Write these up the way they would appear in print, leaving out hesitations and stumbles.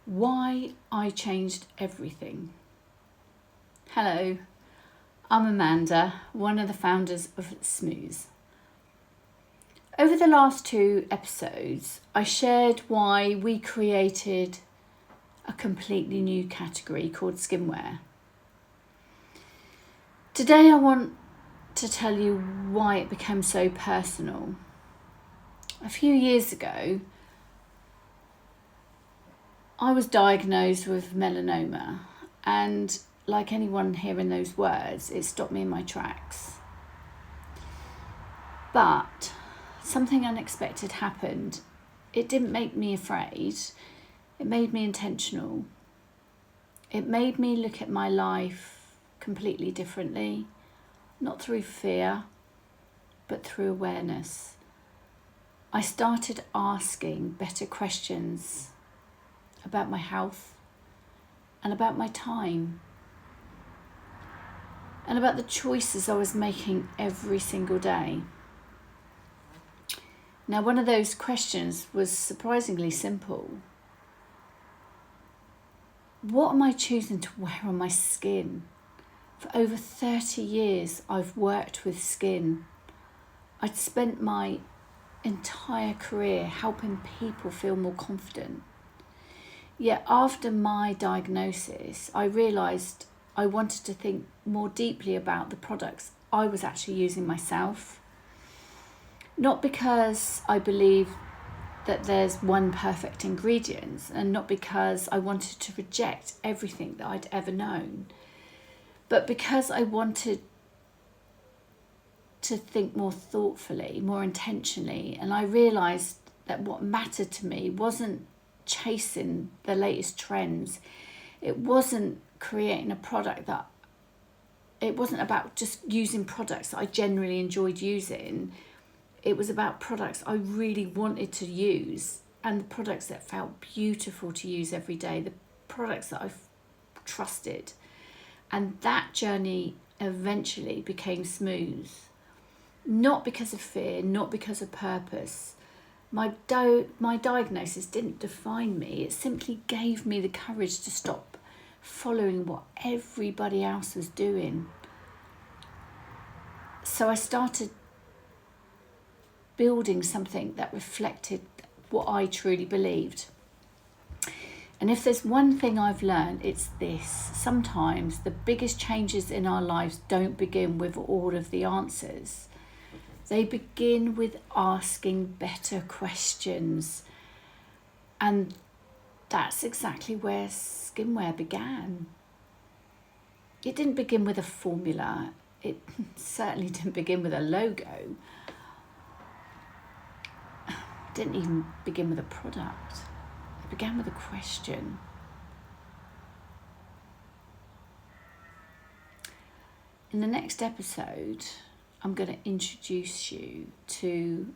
Why I changed everything. Hello, I'm Amanda, one of the founders of SMOOoZe. Over the last 2 episodes, I shared why we created a completely new category called skincare. Today I want to tell you why it became so personal. A few years ago, I was diagnosed with melanoma, and like anyone hearing those words, it stopped me in my tracks. But something unexpected happened. It didn't make me afraid, it made me intentional. It made me look at my life completely differently, not through fear, but through awareness. I started asking better questions about my health and about my time and about the choices I was making every single day. Now, one of those questions was surprisingly simple. What am I choosing to wear on my skin? For over 30 years, I've worked with skin. I'd spent my entire career helping people feel more confident. Yet after my diagnosis, I realised I wanted to think more deeply about the products I was actually using myself. Not because I believe that there's one perfect ingredient, and not because I wanted to reject everything that I'd ever known, but because I wanted to think more thoughtfully, more intentionally, and I realised that what mattered to me wasn't chasing the latest trends. It wasn't creating a product that, it wasn't about just using products that I generally enjoyed using. It was about products I really wanted to use, and the products that felt beautiful to use every day, the products that I trusted. And that journey eventually became SMOOoZe. Not because of fear, not because of purpose. My diagnosis didn't define me. It simply gave me the courage to stop following what everybody else was doing. So I started building something that reflected what I truly believed. And if there's one thing I've learned, it's this. Sometimes the biggest changes in our lives don't begin with all of the answers. They begin with asking better questions. And that's exactly where skincare began. It didn't begin with a formula. It certainly didn't begin with a logo. It didn't even begin with a product. It began with a question. In the next episode, I'm going to introduce you to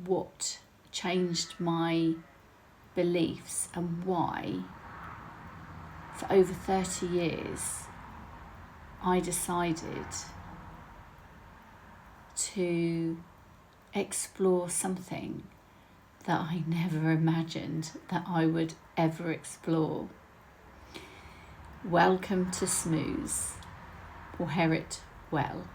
what changed my beliefs and why, for over 30 years, I decided to explore something that I never imagined that I would ever explore. Welcome to SMOOoZe, or Hear It Well.